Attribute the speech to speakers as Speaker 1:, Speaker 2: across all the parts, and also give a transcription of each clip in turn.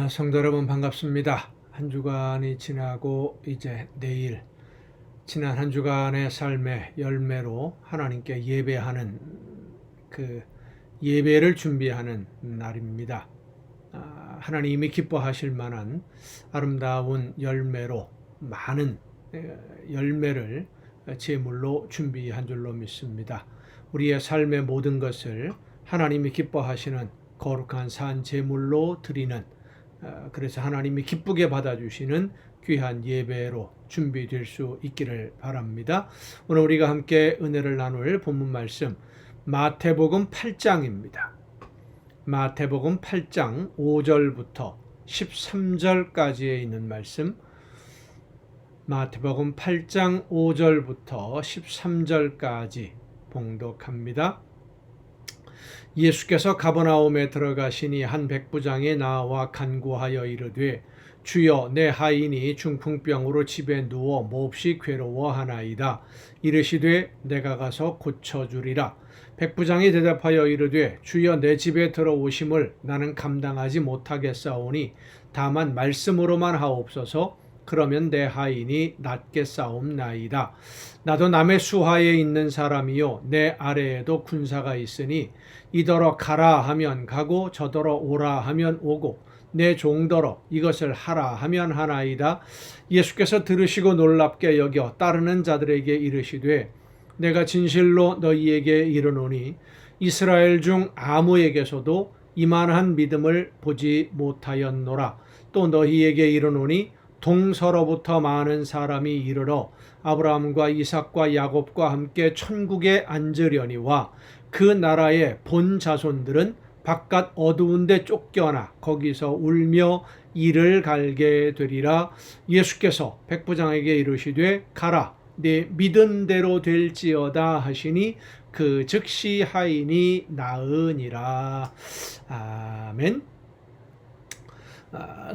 Speaker 1: 성도 여러분 반갑습니다. 한 주간이 지나고 이제 내일 지난 한 주간의 삶의 열매로 하나님께 예배하는 그 예배를 준비하는 날입니다. 하나님이 기뻐하실 만한 아름다운 열매로 많은 열매를 제물로 준비한 줄로 믿습니다. 우리의 삶의 모든 것을 하나님이 기뻐하시는 거룩한 산 제물로 드리는, 그래서 하나님이 기쁘게 받아주시는 귀한 예배로 준비될 수 있기를 바랍니다. 오늘 우리가 함께 은혜를 나눌 본문 말씀 마태복음 8장입니다. 마태복음 8장 5절부터 13절까지에 있는 말씀, 마태복음 8장 5절부터 13절까지 봉독합니다. 예수께서 가버나움에 들어가시니 한 백부장이 나와 간구하여 이르되 주여 내 하인이 중풍병으로 집에 누워 몹시 괴로워하나이다. 이르시되 내가 가서 고쳐주리라. 백부장이 대답하여 이르되 주여 내 집에 들어오심을 나는 감당하지 못하겠사오니 다만 말씀으로만 하옵소서. 그러면 내 하인이 낫겠사옵나이다. 나도 남의 수하에 있는 사람이요 내 아래에도 군사가 있으니 이더러 가라 하면 가고 저더러 오라 하면 오고 내 종더러 이것을 하라 하면 하나이다. 예수께서 들으시고 놀랍게 여겨 따르는 자들에게 이르시되 내가 진실로 너희에게 이르노니 이스라엘 중 아무에게서도 이만한 믿음을 보지 못하였노라. 또 너희에게 이르노니 동서로부터 많은 사람이 이르러 아브라함과 이삭과 야곱과 함께 천국에 앉으려니와 그 나라의 본 자손들은 바깥 어두운 데 쫓겨나 거기서 울며 이를 갈게 되리라. 예수께서 백부장에게 이르시되 가라 네 믿은 대로 될지어다 하시니 그 즉시 하인이 나으니라. 아멘.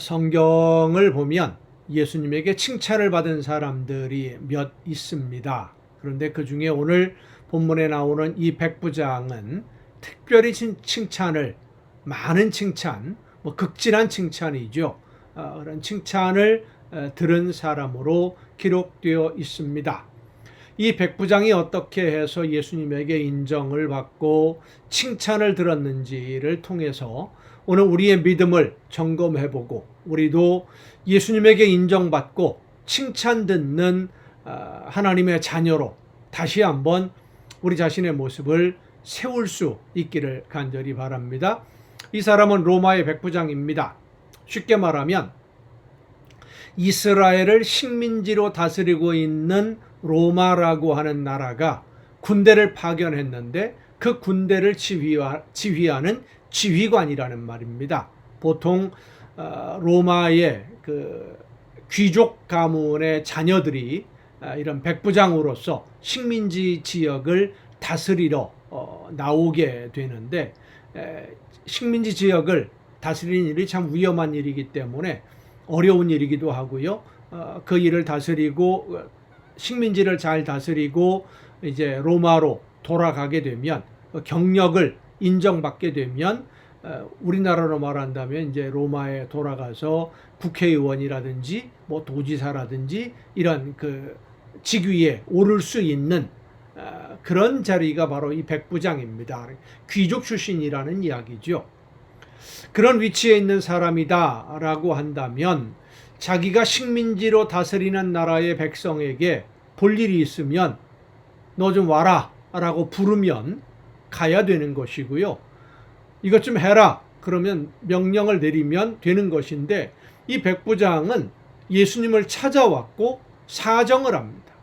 Speaker 1: 성경을 보면 예수님에게 칭찬을 받은 사람들이 몇 있습니다. 그런데 그 중에 오늘 본문에 나오는 이 백부장은 특별히 칭찬을, 많은 칭찬, 극진한 칭찬이죠. 그런 칭찬을 들은 사람으로 기록되어 있습니다. 이 백부장이 어떻게 해서 예수님에게 인정을 받고 칭찬을 들었는지를 통해서 오늘 우리의 믿음을 점검해보고 우리도 예수님에게 인정받고 칭찬 듣는 하나님의 자녀로 다시 한번 우리 자신의 모습을 세울 수 있기를 간절히 바랍니다. 이 사람은 로마의 백부장입니다. 쉽게 말하면 이스라엘을 식민지로 다스리고 있는 로마라고 하는 나라가 군대를 파견했는데 그 군대를 지휘하는 지휘관이라는 말입니다. 보통 로마의 그 귀족 가문의 자녀들이 이런 백부장으로서 식민지 지역을 다스리러 나오게 되는데, 식민지 지역을 다스리는 일이 참 위험한 일이기 때문에 어려운 일이기도 하고요. 그 일을 다스리고 식민지를 잘 다스리고 이제 로마로 돌아가게 되면 경력을 인정받게 되면 우리나라로 말한다면 이제 로마에 돌아가서 국회의원이라든지 도지사라든지 이런 그 직위에 오를 수 있는 그런 자리가 바로 이 백부장입니다. 귀족 출신이라는 이야기죠. 그런 위치에 있는 사람이다라고 한다면 자기가 식민지로 다스리는 나라의 백성에게 볼 일이 있으면 너 좀 와라 라고 부르면 가야 되는 것이고요. 이것 좀 해라 그러면 명령을 내리면 되는 것인데, 이 백부장은 예수님을 찾아왔고 사정을 합니다.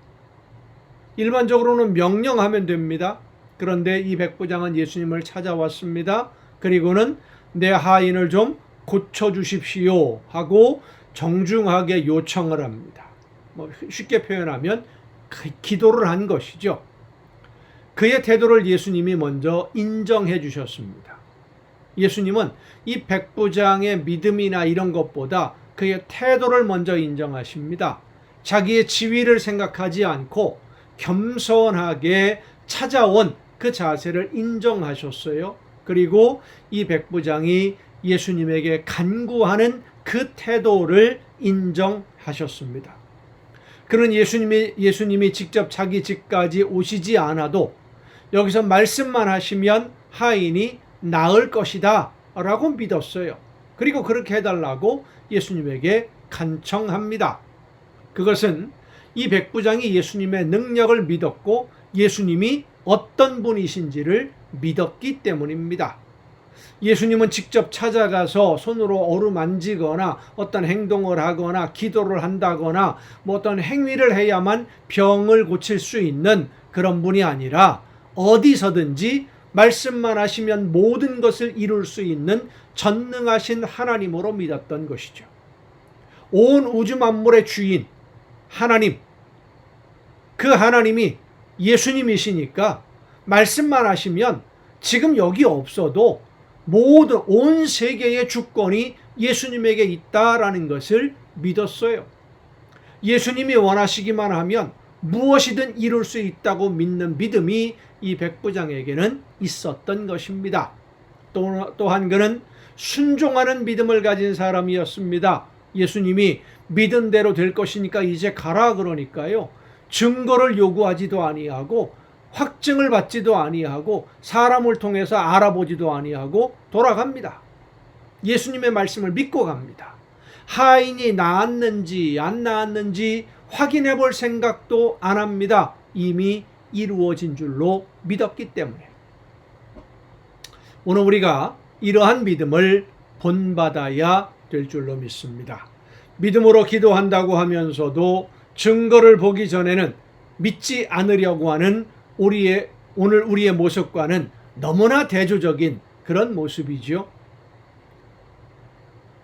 Speaker 1: 일반적으로는 명령하면 됩니다. 그런데 이 백부장은 예수님을 찾아왔습니다. 그리고는 내 하인을 좀 고쳐주십시오 하고 정중하게 요청을 합니다. 쉽게 표현하면 기도를 한 것이죠. 그의 태도를 예수님이 먼저 인정해 주셨습니다. 예수님은 이 백부장의 믿음이나 이런 것보다 그의 태도를 먼저 인정하십니다. 자기의 지위를 생각하지 않고 겸손하게 찾아온 그 자세를 인정하셨어요. 그리고 이 백부장이 예수님에게 간구하는 그 태도를 인정하셨습니다. 그는 예수님이 직접 자기 집까지 오시지 않아도 여기서 말씀만 하시면 하인이 나을 것이다 라고 믿었어요. 그리고 그렇게 해달라고 예수님에게 간청합니다. 그것은 이 백부장이 예수님의 능력을 믿었고 예수님이 어떤 분이신지를 믿었기 때문입니다. 예수님은 직접 찾아가서 손으로 어루만지거나 어떤 행동을 하거나 기도를 한다거나 어떤 행위를 해야만 병을 고칠 수 있는 그런 분이 아니라 어디서든지 말씀만 하시면 모든 것을 이룰 수 있는 전능하신 하나님으로 믿었던 것이죠. 온 우주 만물의 주인 하나님, 그 하나님이 예수님이시니까 말씀만 하시면 지금 여기 없어도 모든 온 세계의 주권이 예수님에게 있다라는 것을 믿었어요. 예수님이 원하시기만 하면 무엇이든 이룰 수 있다고 믿는 믿음이 이 백부장에게는 있었던 것입니다. 또한 그는 순종하는 믿음을 가진 사람이었습니다. 예수님이 믿은 대로 될 것이니까 이제 가라 그러니까요. 증거를 요구하지도 아니하고 확증을 받지도 아니하고 사람을 통해서 알아보지도 아니하고 돌아갑니다. 예수님의 말씀을 믿고 갑니다. 하인이 나았는지 안 나았는지 확인해 볼 생각도 안 합니다. 이미 이루어진 줄로 믿었기 때문에. 오늘 우리가 이러한 믿음을 본받아야 될 줄로 믿습니다. 믿음으로 기도한다고 하면서도 증거를 보기 전에는 믿지 않으려고 하는 오늘 우리의 모습과는 너무나 대조적인 그런 모습이죠.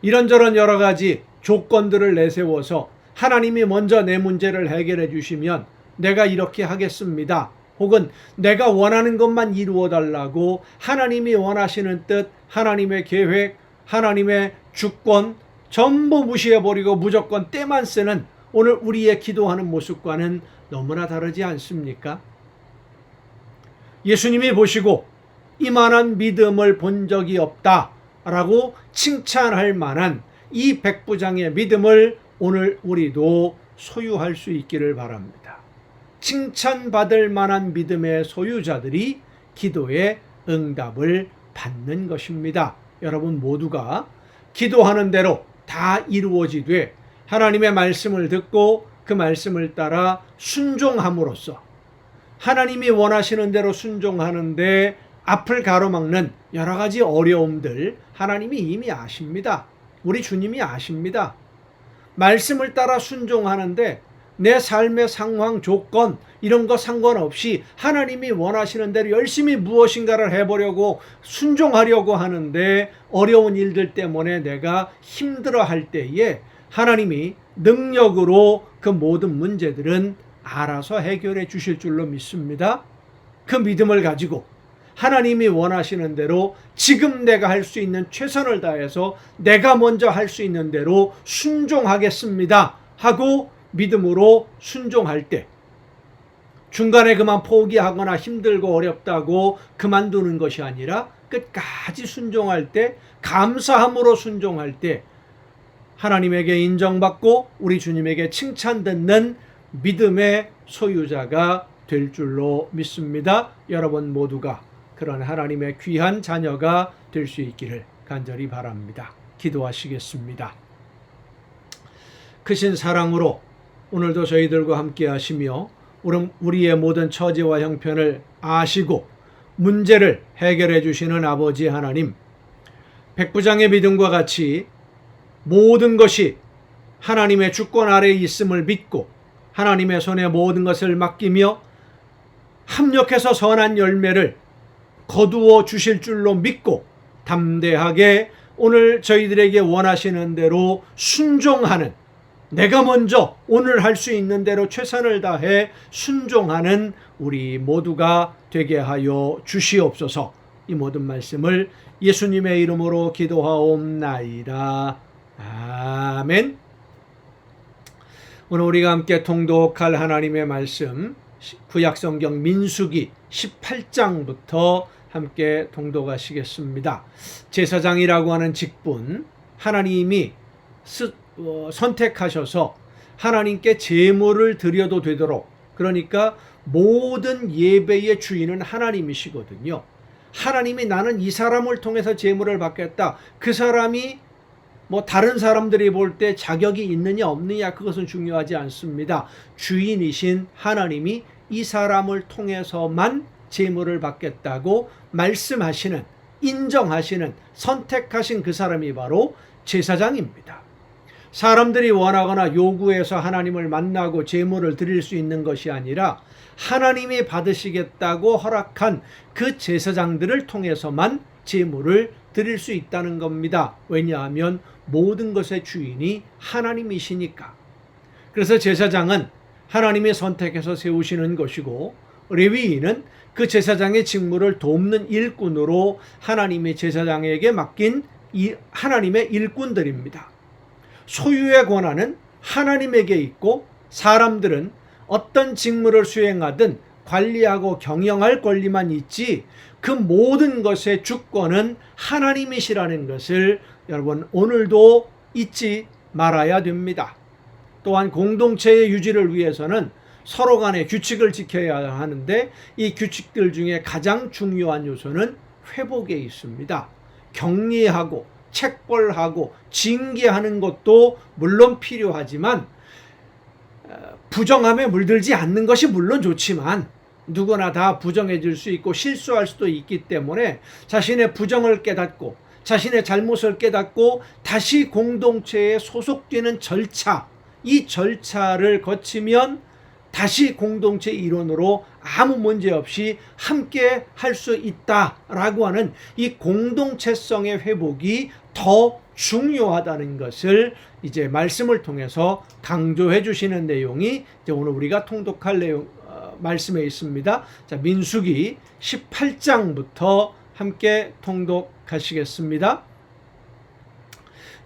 Speaker 1: 이런저런 여러 가지 조건들을 내세워서 하나님이 먼저 내 문제를 해결해 주시면 내가 이렇게 하겠습니다. 혹은 내가 원하는 것만 이루어 달라고 하나님이 원하시는 뜻, 하나님의 계획, 하나님의 주권 전부 무시해버리고 무조건 때만 쓰는 오늘 우리의 기도하는 모습과는 너무나 다르지 않습니까? 예수님이 보시고 이만한 믿음을 본 적이 없다라고 칭찬할 만한 이 백부장의 믿음을 오늘 우리도 소유할 수 있기를 바랍니다. 칭찬받을 만한 믿음의 소유자들이 기도의 응답을 받는 것입니다. 여러분 모두가 기도하는 대로 다 이루어지되 하나님의 말씀을 듣고 그 말씀을 따라 순종함으로써 하나님이 원하시는 대로 순종하는데 앞을 가로막는 여러 가지 어려움들 하나님이 이미 아십니다. 우리 주님이 아십니다. 말씀을 따라 순종하는데 내 삶의 상황, 조건 이런 거 상관없이 하나님이 원하시는 대로 열심히 무엇인가를 해보려고 순종하려고 하는데 어려운 일들 때문에 내가 힘들어할 때에 하나님이 능력으로 그 모든 문제들은 알아서 해결해 주실 줄로 믿습니다. 그 믿음을 가지고 하나님이 원하시는 대로 지금 내가 할 수 있는 최선을 다해서 내가 먼저 할 수 있는 대로 순종하겠습니다 하고 믿음으로 순종할 때 중간에 그만 포기하거나 힘들고 어렵다고 그만두는 것이 아니라 끝까지 순종할 때 감사함으로 순종할 때 하나님에게 인정받고 우리 주님에게 칭찬 듣는 믿음의 소유자가 될 줄로 믿습니다. 여러분 모두가 그런 하나님의 귀한 자녀가 될 수 있기를 간절히 바랍니다. 기도하시겠습니다. 크신 사랑으로 오늘도 저희들과 함께 하시며 우리의 모든 처지와 형편을 아시고 문제를 해결해 주시는 아버지 하나님, 백부장의 믿음과 같이 모든 것이 하나님의 주권 아래에 있음을 믿고 하나님의 손에 모든 것을 맡기며 합력해서 선한 열매를 거두어 주실 줄로 믿고 담대하게 오늘 저희들에게 원하시는 대로 순종하는, 내가 먼저 오늘 할 수 있는 대로 최선을 다해 순종하는 우리 모두가 되게 하여 주시옵소서. 이 모든 말씀을 예수님의 이름으로 기도하옵나이다. 아멘. 오늘 우리가 함께 통독할 하나님의 말씀 구약성경 민수기 18장부터 함께 통독하시겠습니다. 제사장이라고 하는 직분, 하나님이 선택하셔서 하나님께 제물을 드려도 되도록, 그러니까 모든 예배의 주인은 하나님이시거든요. 하나님이 나는 이 사람을 통해서 제물을 받겠다. 그 사람이 다른 사람들이 볼 때 자격이 있느냐 없느냐 그것은 중요하지 않습니다. 주인이신 하나님이 이 사람을 통해서만 제물을 받겠다고 말씀하시는, 인정하시는, 선택하신 그 사람이 바로 제사장입니다. 사람들이 원하거나 요구해서 하나님을 만나고 제물을 드릴 수 있는 것이 아니라 하나님이 받으시겠다고 허락한 그 제사장들을 통해서만 제물을 드릴 수 있다는 겁니다. 왜냐하면 모든 것의 주인이 하나님이시니까. 그래서 제사장은 하나님이 선택해서 세우시는 것이고, 레위인은 그 제사장의 직무를 돕는 일꾼으로 하나님이 제사장에게 맡긴 하나님의 일꾼들입니다. 소유의 권한은 하나님에게 있고, 사람들은 어떤 직무를 수행하든 관리하고 경영할 권리만 있지 그 모든 것의 주권은 하나님이시라는 것을 여러분 오늘도 잊지 말아야 됩니다. 또한 공동체의 유지를 위해서는 서로 간의 규칙을 지켜야 하는데, 이 규칙들 중에 가장 중요한 요소는 회복에 있습니다. 격리하고 책벌하고 징계하는 것도 물론 필요하지만 부정함에 물들지 않는 것이 물론 좋지만, 누구나 다 부정해질 수 있고 실수할 수도 있기 때문에 자신의 부정을 깨닫고 자신의 잘못을 깨닫고 다시 공동체에 소속되는 절차, 이 절차를 거치면 다시 공동체 일원으로 아무 문제 없이 함께 할 수 있다라고 하는 이 공동체성의 회복이 더 중요하다는 것을 이제 말씀을 통해서 강조해 주시는 내용이 이제 오늘 우리가 통독할 내용 말씀에 있습니다. 자, 민수기 18장부터 함께 통독하시겠습니다.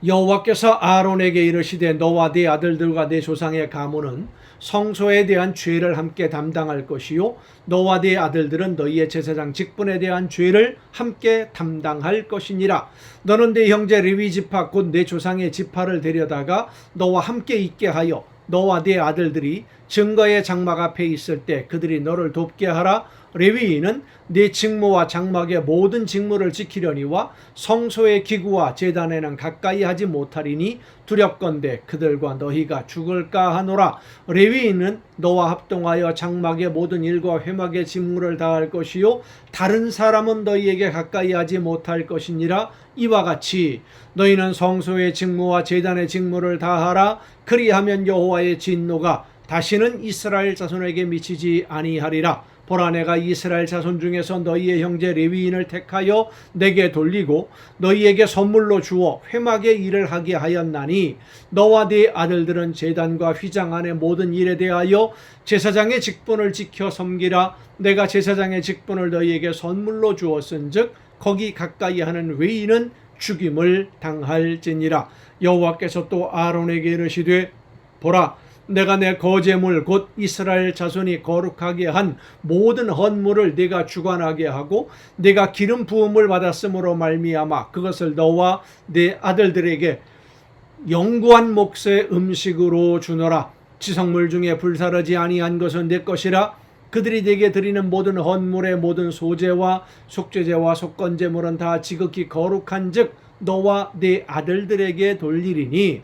Speaker 1: 여호와께서 아론에게 이르시되 너와 네 아들들과 네 조상의 가문은 성소에 대한 죄를 함께 담당할 것이요 너와 네 아들들은 너희의 제사장 직분에 대한 죄를 함께 담당할 것이니라. 너는 네 형제 레위 지파 곧 네 조상의 지파를 데려다가 너와 함께 있게 하여 너와 네 아들들이 증거의 장막 앞에 있을 때 그들이 너를 돕게 하라. 레위인은 네 직무와 장막의 모든 직무를 지키려니와 성소의 기구와 제단에는 가까이 하지 못하리니 두렵건대 그들과 너희가 죽을까 하노라. 레위인은 너와 합동하여 장막의 모든 일과 회막의 직무를 다할 것이요 다른 사람은 너희에게 가까이 하지 못할 것이니라. 이와 같이 너희는 성소의 직무와 제단의 직무를 다하라. 그리하면 여호와의 진노가 다시는 이스라엘 자손에게 미치지 아니하리라. 보라, 내가 이스라엘 자손 중에서 너희의 형제 레위인을 택하여 내게 돌리고 너희에게 선물로 주어 회막의 일을 하게 하였나니 너와 네 아들들은 제단과 휘장 안의 모든 일에 대하여 제사장의 직분을 지켜 섬기라. 내가 제사장의 직분을 너희에게 선물로 주었은즉 거기 가까이 하는 외인은 죽임을 당할지니라. 여호와께서 또 아론에게 이르시되 보라, 내가 내 거제물 곧 이스라엘 자손이 거룩하게 한 모든 헌물을 네가 주관하게 하고 네가 기름 부음을 받았으므로 말미암아 그것을 너와 네 아들들에게 영구한 몫의 음식으로 주노라. 지성물 중에 불사르지 아니한 것은 내 것이라. 그들이 네게 드리는 모든 헌물의 모든 소제와 속죄제와 속건제물은 다 지극히 거룩한즉 너와 네 아들들에게 돌리리니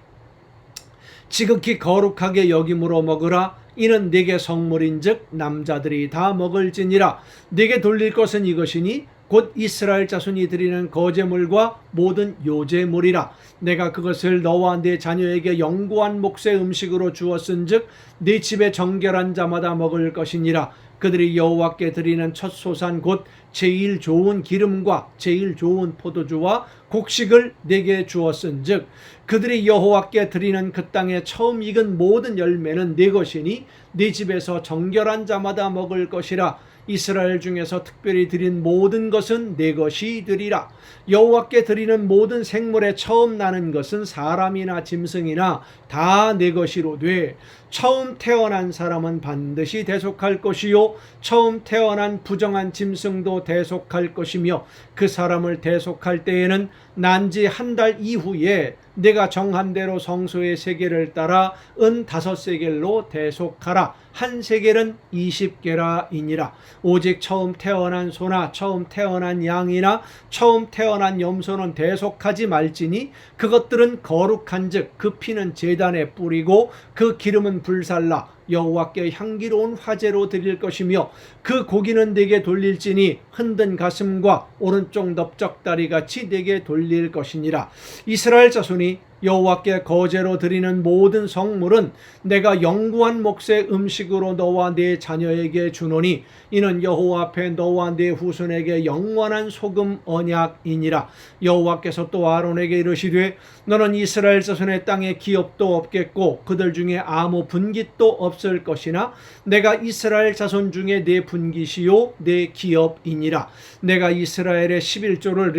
Speaker 1: 지극히 거룩하게 여김으로 먹으라. 이는 네게 성물인즉 남자들이 다 먹을지니라. 네게 돌릴 것은 이것이니 곧 이스라엘 자손이 드리는 거제물과 모든 요제물이라. 내가 그것을 너와 네 자녀에게 영구한 몫의 음식으로 주었은즉 네 집에 정결한 자마다 먹을 것이니라. 그들이 여호와께 드리는 첫 소산 곧 제일 좋은 기름과 제일 좋은 포도주와 곡식을 네게 주었은즉 그들이 여호와께 드리는 그 땅에 처음 익은 모든 열매는 네 것이니 네 집에서 정결한 자마다 먹을 것이라. 이스라엘 중에서 특별히 드린 모든 것은 내 것이 되리라. 여호와께 드리는 모든 생물에 처음 나는 것은 사람이나 짐승이나 다 내 것이로되 처음 태어난 사람은 반드시 대속할 것이요 처음 태어난 부정한 짐승도 대속할 것이며 그 사람을 대속할 때에는 난지 한 달 이후에 내가 정한 대로 성소의 세겔을 따라 은 5세겔로 대속하라. 한 세겔은 20게라이니라. 오직 처음 태어난 소나 처음 태어난 양이나 처음 태어난 염소는 대속하지 말지니 그것들은 거룩한즉 그 피는 제단에 뿌리고 그 기름은 불살라 여호와께 향기로운 화제로 드릴 것이며 그 고기는 내게 돌릴지니 흔든 가슴과 오른쪽 넓적다리 같이 내게 돌릴 것이니라. 이스라엘 자손이 여호와께 거제로 드리는 모든 성물은 내가 영구한 몫의 음식으로 너와 네 자녀에게 주노니 이는 여호와 앞에 너와 네 후손에게 영원한 소금 언약이니라. 여호와께서 또 아론에게 이르시되 너는 이스라엘 자손의 땅에 기업도 없겠고 그들 중에 아무 분깃도 없을 것이나 내가 이스라엘 자손 중에 네 분깃이요 네 기업이니라. 내가 이스라엘의 11조를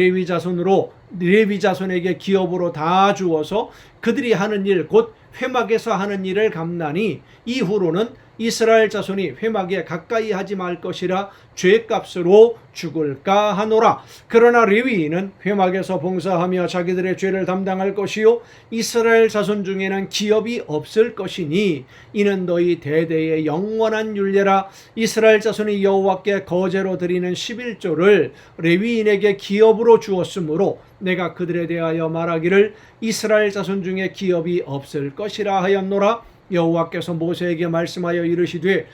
Speaker 1: 레위 자손에게 기업으로 다 주어서 그들이 하는 일 곧 회막에서 하는 일을 갚나니 이후로는 이스라엘 자손이 회막에 가까이 하지 말 것이라 죄값으로 죽을까 하노라. 그러나 레위인은 회막에서 봉사하며 자기들의 죄를 담당할 것이요 이스라엘 자손 중에는 기업이 없을 것이니 이는 너희 대대의 영원한 율례라. 이스라엘 자손이 여호와께 거제로 드리는 11조를 레위인에게 기업으로 주었으므로 내가 그들에 대하여 말하기를 이스라엘 자손 중에 기업이 없을 것이라 하였노라. 여호와께서 모세에게 말씀하여 이르시되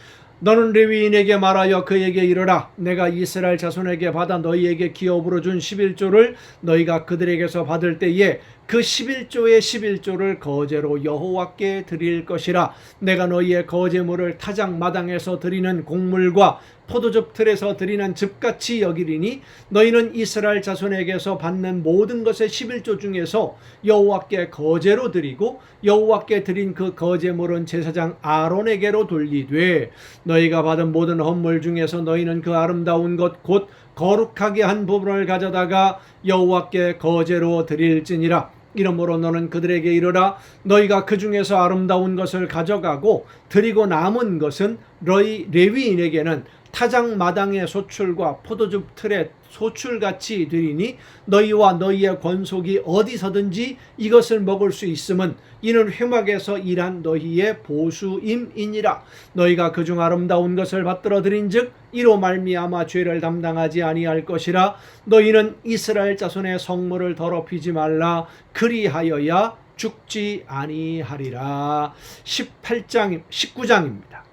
Speaker 1: 너는 레위인에게 말하여 그에게 이르라. 내가 이스라엘 자손에게 받아 너희에게 기업으로 준 11조를 너희가 그들에게서 받을 때에 그 11조의 11조를 거제로 여호와께 드릴 것이라. 내가 너희의 거제물을 타작 마당에서 드리는 곡물과 포도즙 틀에서 드리는 즙같이 여기리니 너희는 이스라엘 자손에게서 받는 모든 것의 11조 중에서 여호와께 거제로 드리고 여호와께 드린 그 거제물은 제사장 아론에게로 돌리되 너희가 받은 모든 헌물 중에서 너희는 그 아름다운 것 곧 거룩하게 한 부분을 가져다가 여호와께 거제로 드릴지니라. 이러므로 너는 그들에게 이르라. 너희가 그 중에서 아름다운 것을 가져가고 드리고 남은 것은 너희 레위인에게는 타작 마당의 소출과 포도즙 틀의 소출같이 드리니 너희와 너희의 권속이 어디서든지 이것을 먹을 수 있음은 이는 회막에서 일한 너희의 보수임이니라. 너희가 그중 아름다운 것을 받들어 드린즉 이로 말미암아 죄를 담당하지 아니할 것이라. 너희는 이스라엘 자손의 성물을 더럽히지 말라. 그리하여야 죽지 아니하리라. 19장입니다.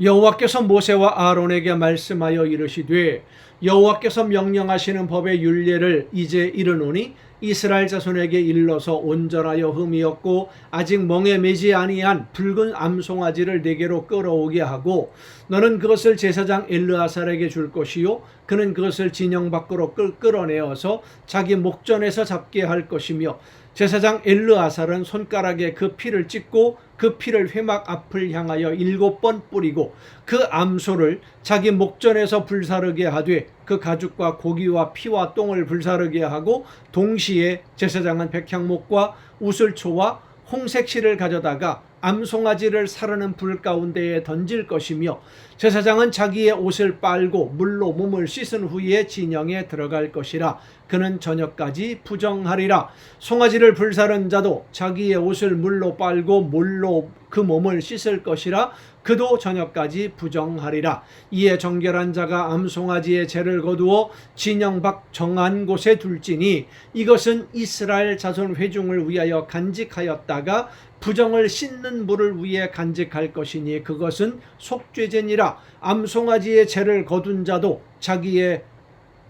Speaker 1: 여호와께서 모세와 아론에게 말씀하여 이르시되 여호와께서 명령하시는 법의 율례를 이제 이르노니 이스라엘 자손에게 일러서 온전하여 흠이 없고 아직 멍에 매지 아니한 붉은 암송아지를 내게로 끌어오게 하고 너는 그것을 제사장 엘르아살에게 줄 것이요 그는 그것을 진영 밖으로 끌어내어서 자기 목전에서 잡게 할 것이며 제사장 엘르아살은 손가락에 그 피를 찍고 그 피를 회막 앞을 향하여 7번 뿌리고 그 암소를 자기 목전에서 불사르게 하되 그 가죽과 고기와 피와 똥을 불사르게 하고 동시에 제사장은 백향목과 우슬초와 홍색실을 가져다가 암송아지를 사르는 불 가운데에 던질 것이며 제사장은 자기의 옷을 빨고 물로 몸을 씻은 후에 진영에 들어갈 것이라. 그는 저녁까지 부정하리라. 송아지를 불사른 자도 자기의 옷을 물로 빨고 물로 그 몸을 씻을 것이라. 그도 저녁까지 부정하리라. 이에 정결한 자가 암송아지의 죄를 거두어 진영 밖 정한 곳에 둘지니 이것은 이스라엘 자손 회중을 위하여 간직하였다가 부정을 씻는 물을 위해 간직할 것이니 그것은 속죄제니라. 암송아지의 죄를 거둔 자도 자기의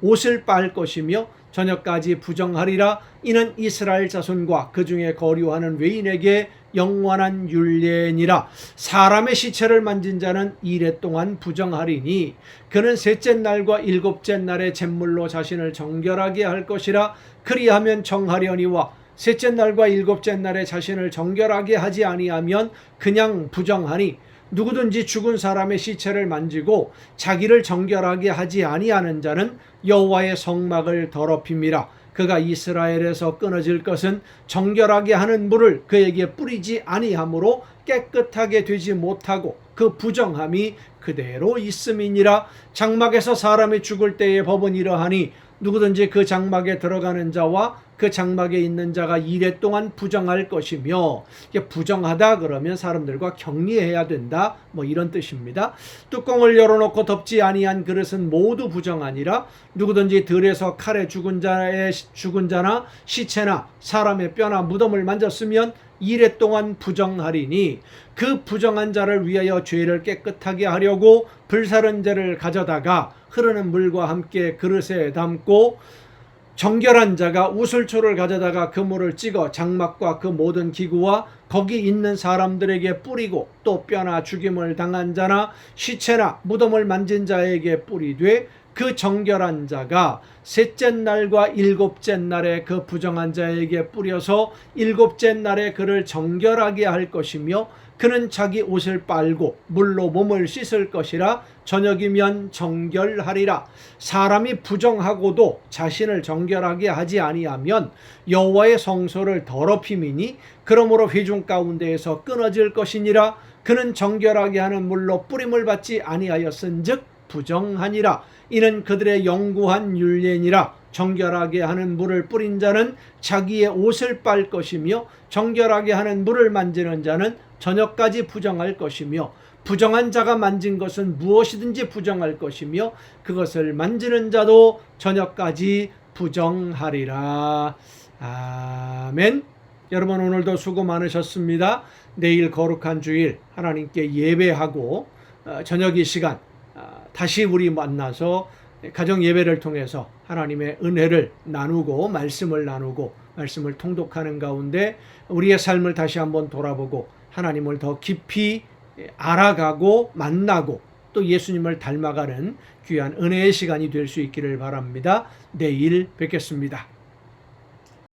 Speaker 1: 옷을 빨 것이며 저녁까지 부정하리라. 이는 이스라엘 자손과 그 중에 거류하는 외인에게 영원한 율례니라. 사람의 시체를 만진 자는 이레 동안 부정하리니 그는 셋째 날과 일곱째 날에 잿물로 자신을 정결하게 할 것이라. 그리하면 정하려니와 셋째 날과 일곱째 날에 자신을 정결하게 하지 아니하면 그냥 부정하니 누구든지 죽은 사람의 시체를 만지고 자기를 정결하게 하지 아니하는 자는 여호와의 성막을 더럽힙니다. 그가 이스라엘에서 끊어질 것은 정결하게 하는 물을 그에게 뿌리지 아니하므로 깨끗하게 되지 못하고 그 부정함이 그대로 있음이니라. 장막에서 사람이 죽을 때의 법은 이러하니 누구든지 그 장막에 들어가는 자와 그 장막에 있는 자가 이레 동안 부정할 것이며, 부정하다 그러면 사람들과 격리해야 된다, 이런 뜻입니다. 뚜껑을 열어놓고 덮지 아니한 그릇은 모두 부정하니라. 누구든지 들에서 칼에 죽은 자나 시체나 사람의 뼈나 무덤을 만졌으면 이레 동안 부정하리니, 그 부정한 자를 위하여 죄를 깨끗하게 하려고 불사른 재를 가져다가 흐르는 물과 함께 그릇에 담고, 정결한 자가 우슬초를 가져다가 그 물을 찍어 장막과 그 모든 기구와 거기 있는 사람들에게 뿌리고, 또 뼈나 죽임을 당한 자나 시체나 무덤을 만진 자에게 뿌리되, 그 정결한 자가 셋째 날과 일곱째 날에 그 부정한 자에게 뿌려서 일곱째 날에 그를 정결하게 할 것이며, 그는 자기 옷을 빨고 물로 몸을 씻을 것이라. 저녁이면 정결하리라. 사람이 부정하고도 자신을 정결하게 하지 아니하면 여호와의 성소를 더럽힘이니, 그러므로 회중 가운데에서 끊어질 것이니라. 그는 정결하게 하는 물로 뿌림을 받지 아니하였은즉 부정하니라. 이는 그들의 영구한 율례니라. 정결하게 하는 물을 뿌린 자는 자기의 옷을 빨 것이며, 정결하게 하는 물을 만지는 자는 저녁까지 부정할 것이며, 부정한 자가 만진 것은 무엇이든지 부정할 것이며, 그것을 만지는 자도 저녁까지 부정하리라. 아멘. 여러분, 오늘도 수고 많으셨습니다. 내일 거룩한 주일 하나님께 예배하고 저녁 이 시간 다시 우리 만나서 가정 예배를 통해서 하나님의 은혜를 나누고 말씀을 통독하는 가운데 우리의 삶을 다시 한번 돌아보고 하나님을 더 깊이 알아가고 만나고 또 예수님을 닮아가는 귀한 은혜의 시간이 될 수 있기를 바랍니다. 내일 뵙겠습니다.